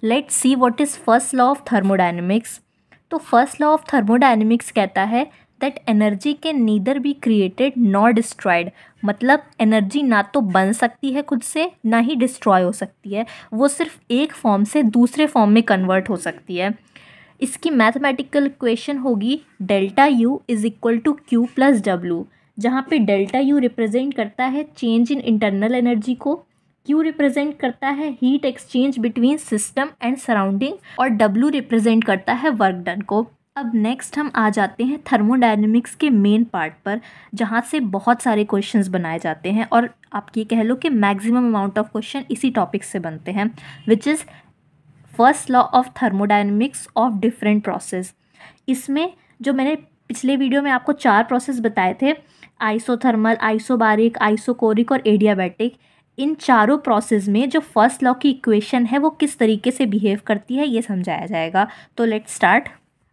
Let's see what is first law of thermodynamics. तो first law of thermodynamics कहता है that energy can neither be created nor destroyed. मतलब energy ना तो बन सकती है खुद से, ना ही डिस्ट्रॉय हो सकती है, वो सिर्फ एक फॉर्म से दूसरे फॉर्म में कन्वर्ट हो सकती है। इसकी मैथमेटिकल इक्वेशन होगी delta U is equal to Q plus W, जहाँ पे डेल्टा यू रिप्रेजेंट करता है चेंज इन इंटरनल एनर्जी को, क्यू रिप्रेजेंट करता है heat exchange between system and surrounding, और डब्ल्यू रिप्रेजेंट करता है वर्क डन को। अब नेक्स्ट हम आ जाते हैं थर्मोडायनेमिक्स के मेन पार्ट पर, जहाँ से बहुत सारे क्वेश्चंस बनाए जाते हैं, और आप ये कह लो कि मैक्सिमम अमाउंट ऑफ क्वेश्चन इसी टॉपिक से बनते हैं, which is first law of thermodynamics of different process. इसमें जो मैंने पिछले वीडियो में आपको 4 प्रोसेस बताए थे, आइसोथर्मल, आइसोबारिक, आइसोकोरिक और एडियाबैटिक, इन चारों प्रोसेस में जो फर्स्ट लॉ की इक्वेशन है वो किस तरीके से बिहेव करती है ये समझाया जाएगा। तो लेट्स स्टार्ट।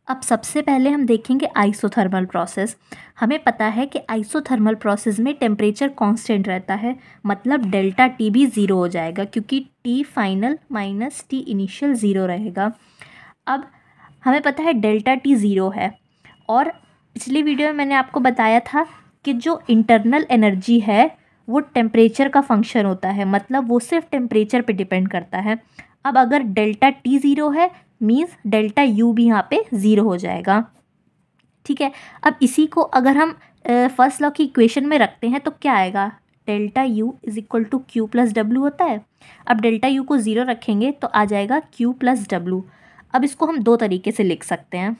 अब सबसे पहले हम देखेंगे आइसोथर्मल प्रोसेस। हमें पता है कि आइसोथर्मल प्रोसेस में टेम्परेचर कांस्टेंट रहता है, मतलब डेल्टा टी भी ज़ीरो हो जाएगा, क्योंकि T final minus T initial zero रहेगा। अब हमें पता है डेल्टा टी ज़ीरो है, और पिछली वीडियो में मैंने आपको बताया था कि जो इंटरनल एनर्जी है वो टेम्परेचर का फंक्शन होता है, मतलब वो सिर्फ टेम्परेचर पे डिपेंड करता है। अब अगर डेल्टा टी ज़ीरो है मीन्स डेल्टा यू भी यहाँ पे ज़ीरो हो जाएगा, ठीक है। अब इसी को अगर हम फर्स्ट लॉ की इक्वेशन में रखते हैं तो क्या आएगा, delta U is equal to Q plus W होता है। अब डेल्टा यू को ज़ीरो रखेंगे तो आ जाएगा क्यू प्लस डब्ल्यू। अब इसको हम 2 तरीके से लिख सकते हैं।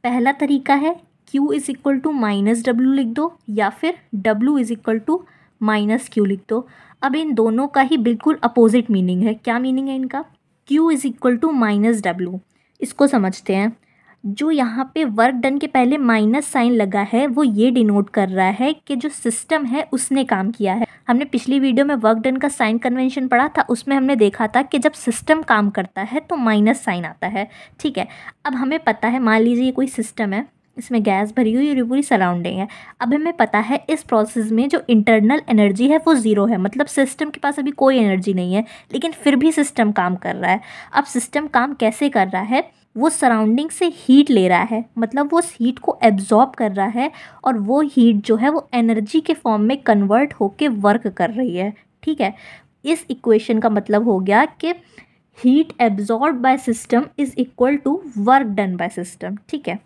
पहला तरीका है Q is equal to minus W लिख दो, या फिर W is equal to minus Q लिख दो। अब इन दोनों का ही बिल्कुल अपोजिट मीनिंग है। क्या मीनिंग है इनका? Q is equal to minus W, इसको समझते हैं। जो यहाँ पे वर्क डन के पहले माइनस साइन लगा है वो ये डिनोट कर रहा है कि जो सिस्टम है उसने काम किया है। हमने पिछली वीडियो में वर्क डन का साइन कन्वेंशन पढ़ा था, उसमें हमने देखा था कि जब सिस्टम काम करता है तो माइनस साइन आता है, ठीक है। अब हमें पता है, मान लीजिए कोई सिस्टम है, इसमें गैस भरी हुई और पूरी सराउंडिंग है। अब हमें पता है इस प्रोसेस में जो इंटरनल एनर्जी है वो ज़ीरो है, मतलब सिस्टम के पास अभी कोई एनर्जी नहीं है, लेकिन फिर भी सिस्टम काम कर रहा है। अब सिस्टम काम कैसे कर रहा है, वो सराउंडिंग से हीट ले रहा है, मतलब वो उस हीट को एब्जॉर्ब कर रहा है, और वो हीट जो है वो एनर्जी के फॉर्म में कन्वर्ट होके वर्क कर रही है, ठीक है। इस इक्वेशन का मतलब हो गया कि heat absorb by system is equal to work done by system, ठीक है।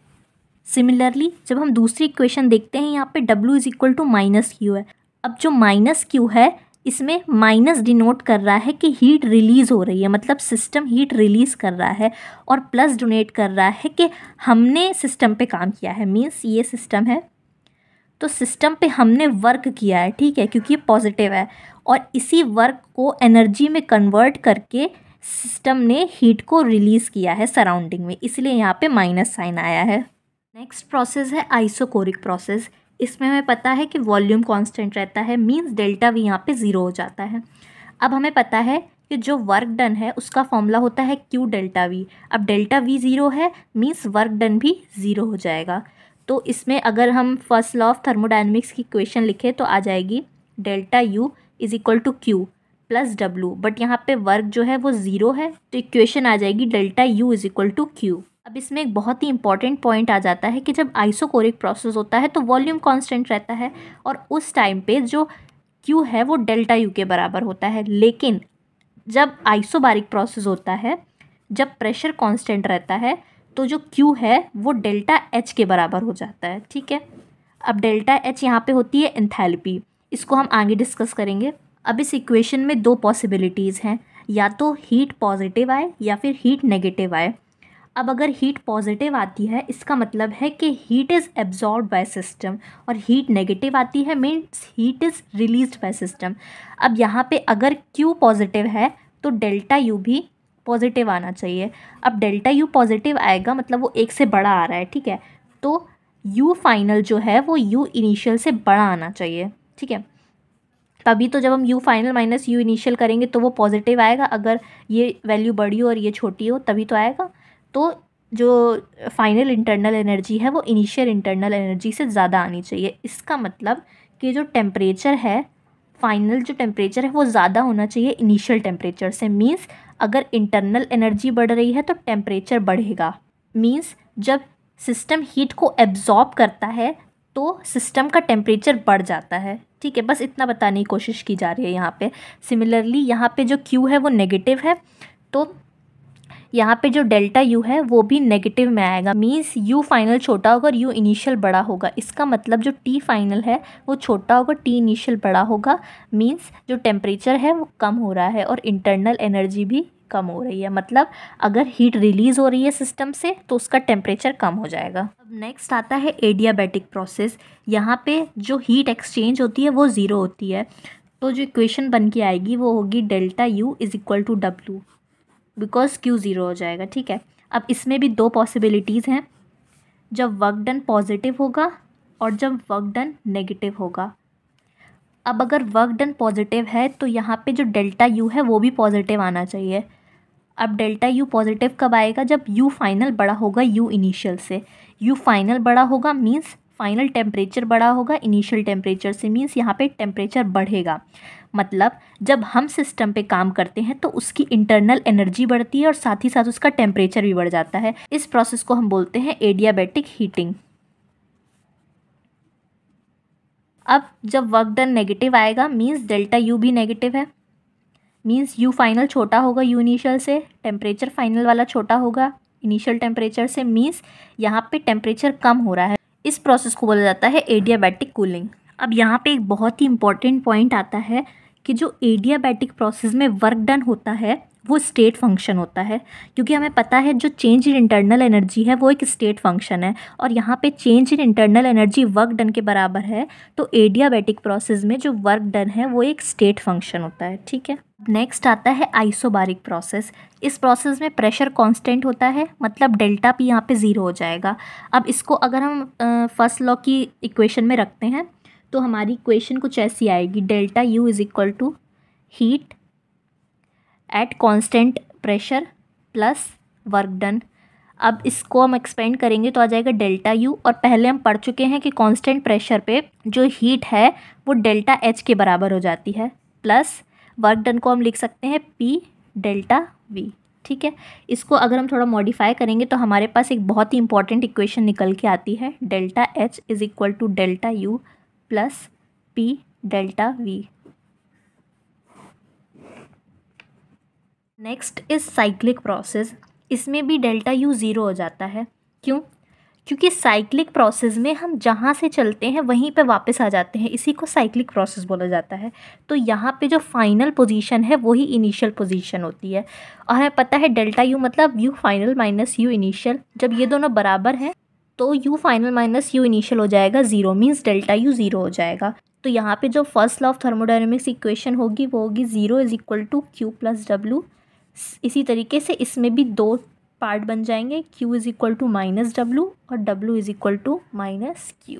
सिमिलरली जब हम दूसरी इक्वेशन देखते हैं, यहाँ पे W is equal to minus Q है। अब जो माइनस क्यू है इसमें माइनस डिनोट कर रहा है कि हीट रिलीज़ हो रही है, मतलब सिस्टम हीट रिलीज़ कर रहा है, और प्लस डोनेट कर रहा है कि हमने सिस्टम पे काम किया है, मीन्स ये सिस्टम है तो सिस्टम पे हमने वर्क किया है, ठीक है, क्योंकि ये पॉजिटिव है, और इसी वर्क को एनर्जी में कन्वर्ट करके सिस्टम ने हीट को रिलीज़ किया है सराउंडिंग में, इसलिए यहाँ पे माइनस साइन आया है। नेक्स्ट प्रोसेस है आइसोकोरिक प्रोसेस। इसमें हमें पता है कि वॉल्यूम कांस्टेंट रहता है, मींस डेल्टा वी यहाँ पे ज़ीरो हो जाता है। अब हमें पता है कि जो वर्क डन है उसका फॉर्मूला होता है Q डेल्टा वी। अब डेल्टा वी ज़ीरो है मींस वर्क डन भी ज़ीरो हो जाएगा। तो इसमें अगर हम फर्स्ट लॉ ऑफ थर्मोडायनेमिक्स की इक्वेशन लिखें तो आ जाएगी delta U is equal to Q plus W, but यहाँ पे वर्क जो है वो ज़ीरो है, तो इक्वेशन आ जाएगी delta U is equal to Q. अब इसमें एक बहुत ही इंपॉर्टेंट पॉइंट आ जाता है कि जब आइसोकोरिक प्रोसेस होता है तो वॉल्यूम कांस्टेंट रहता है, और उस टाइम पे जो Q है वो डेल्टा U के बराबर होता है। लेकिन जब आइसोबारिक प्रोसेस होता है, जब प्रेशर कांस्टेंट रहता है, तो जो Q है वो डेल्टा H के बराबर हो जाता है, ठीक है। अब डेल्टा H यहाँ पे होती है एंथैल्पी, इसको हम आगे डिस्कस करेंगे। अब इस इक्वेशन में 2 पॉसिबिलिटीज़ हैं, या तो हीट पॉजिटिव आए या फिर हीट नेगेटिव आए। अब अगर हीट पॉजिटिव आती है इसका मतलब है कि heat is absorb by system, और हीट नेगेटिव आती है means heat is released by system. अब यहाँ पे अगर Q पॉजिटिव है तो डेल्टा U भी पॉजिटिव आना चाहिए। अब डेल्टा U पॉजिटिव आएगा मतलब वो 1 से बड़ा आ रहा है, ठीक है, तो U फाइनल जो है वो U इनिशियल से बड़ा आना चाहिए, ठीक है। तभी तो जब हम U final minus U initial करेंगे तो वो पॉजिटिव आएगा, अगर ये वैल्यू बड़ी हो और ये छोटी हो तभी तो आएगा। तो जो फाइनल इंटरनल एनर्जी है वो इनिशियल इंटरनल एनर्जी से ज़्यादा आनी चाहिए। इसका मतलब कि जो टेम्परेचर है, फाइनल जो टेम्परेचर है वो ज़्यादा होना चाहिए इनिशियल टेम्परेचर से। मींस अगर इंटरनल एनर्जी बढ़ रही है तो टेम्परेचर बढ़ेगा। मीन्स जब सिस्टम हीट को एब्जॉर्ब करता है तो सिस्टम का टेम्परेचर बढ़ जाता है। ठीक है, बस इतना बताने की कोशिश की जा रही है यहाँ पे। सिमिलरली यहाँ पे जो Q है वो नेगेटिव है, तो यहाँ पे जो डेल्टा U है वो भी नेगेटिव में आएगा। मीन्स U फाइनल छोटा होगा और U इनिशियल बड़ा होगा। इसका मतलब जो T फाइनल है वो छोटा होगा, T इनिशियल बड़ा होगा। मीन्स जो टेम्परेचर है वो कम हो रहा है और इंटरनल एनर्जी भी कम हो रही है। मतलब अगर हीट रिलीज़ हो रही है सिस्टम से तो उसका टेम्परेचर कम हो जाएगा। अब नेक्स्ट आता है एडियाबैटिक प्रोसेस। यहाँ पे जो हीट एक्सचेंज होती है वो ज़ीरो होती है, तो जो इक्वेशन बन के आएगी वो होगी delta U is equal to W, because Q zero हो जाएगा। ठीक है, अब इसमें भी दो पॉसिबिलिटीज़ हैं, जब वर्क डन पॉजिटिव होगा और जब वर्क डन नेगेटिव होगा। अब अगर वर्क डन पॉजिटिव है तो यहाँ पे जो डेल्टा U है वो भी पॉजिटिव आना चाहिए। अब डेल्टा U पॉजिटिव कब आएगा? जब U फाइनल बड़ा होगा U इनिशियल से। U फाइनल बड़ा होगा मीन्स फाइनल टेम्परेचर बड़ा होगा इनिशियल टेम्परेचर से, मीन्स यहाँ पे टेम्परेचर बढ़ेगा। मतलब जब हम सिस्टम पे काम करते हैं तो उसकी इंटरनल एनर्जी बढ़ती है और साथ ही साथ उसका टेम्परेचर भी बढ़ जाता है। इस प्रोसेस को हम बोलते हैं एडियाबैटिक हीटिंग। अब जब वर्क डन नेगेटिव आएगा मीन्स डेल्टा U भी नेगेटिव है, मीन्स U फाइनल छोटा होगा U इनिशियल से, टेम्परेचर फाइनल वाला छोटा होगा इनिशियल टेम्परेचर से, मीन्स यहाँ पे टेम्परेचर कम हो रहा है। इस प्रोसेस को बोला जाता है एडियाबैटिक कूलिंग। अब यहाँ पे एक बहुत ही इंपॉर्टेंट पॉइंट आता है कि जो एडियाबैटिक प्रोसेस में वर्क डन होता है वो स्टेट फंक्शन होता है, क्योंकि हमें पता है जो चेंज इन इंटरनल एनर्जी है वो एक स्टेट फंक्शन है और यहाँ पे change in internal energy work done के बराबर है, तो एडियाबैटिक प्रोसेस में जो वर्क डन है वो एक स्टेट फंक्शन होता है। ठीक है, नेक्स्ट आता है आइसोबारिक प्रोसेस। इस प्रोसेस में प्रेशर कांस्टेंट होता है, मतलब डेल्टा P यहाँ पे ज़ीरो हो जाएगा। अब इसको अगर हम फर्स्ट लॉ की इक्वेशन में रखते हैं तो हमारी इक्वेशन कुछ ऐसी आएगी, delta U is equal to heat at constant pressure plus work done. अब इसको हम एक्सपेंड करेंगे तो आ जाएगा डेल्टा U, और पहले हम पढ़ चुके हैं कि कांस्टेंट प्रेशर पे जो हीट है वो डेल्टा H के बराबर हो जाती है, प्लस वर्क डन को हम लिख सकते हैं P डेल्टा V। ठीक है, इसको अगर हम थोड़ा मॉडिफाई करेंगे तो हमारे पास एक बहुत ही इंपॉर्टेंट इक्वेशन निकल के आती है, delta H is equal to delta U plus P delta V। Next is cyclic process. इसमें भी डेल्टा U ज़ीरो हो जाता है। क्यों? क्योंकि साइक्लिक प्रोसेस में हम जहाँ से चलते हैं वहीं पे वापस आ जाते हैं, इसी को साइक्लिक प्रोसेस बोला जाता है। तो यहाँ पे जो फाइनल पोजीशन है वही इनिशियल पोजीशन होती है, और हमें पता है डेल्टा U मतलब U final minus U initial. जब ये दोनों बराबर हैं तो U final minus U initial हो जाएगा zero, means delta U zero हो जाएगा। तो यहाँ पे जो first law of thermodynamics equation होगी वो होगी zero is equal to Q plus W। इसी तरीके से इसमें भी दो पार्ट बन जाएंगे, Q is equal to minus W और W is equal to minus Q।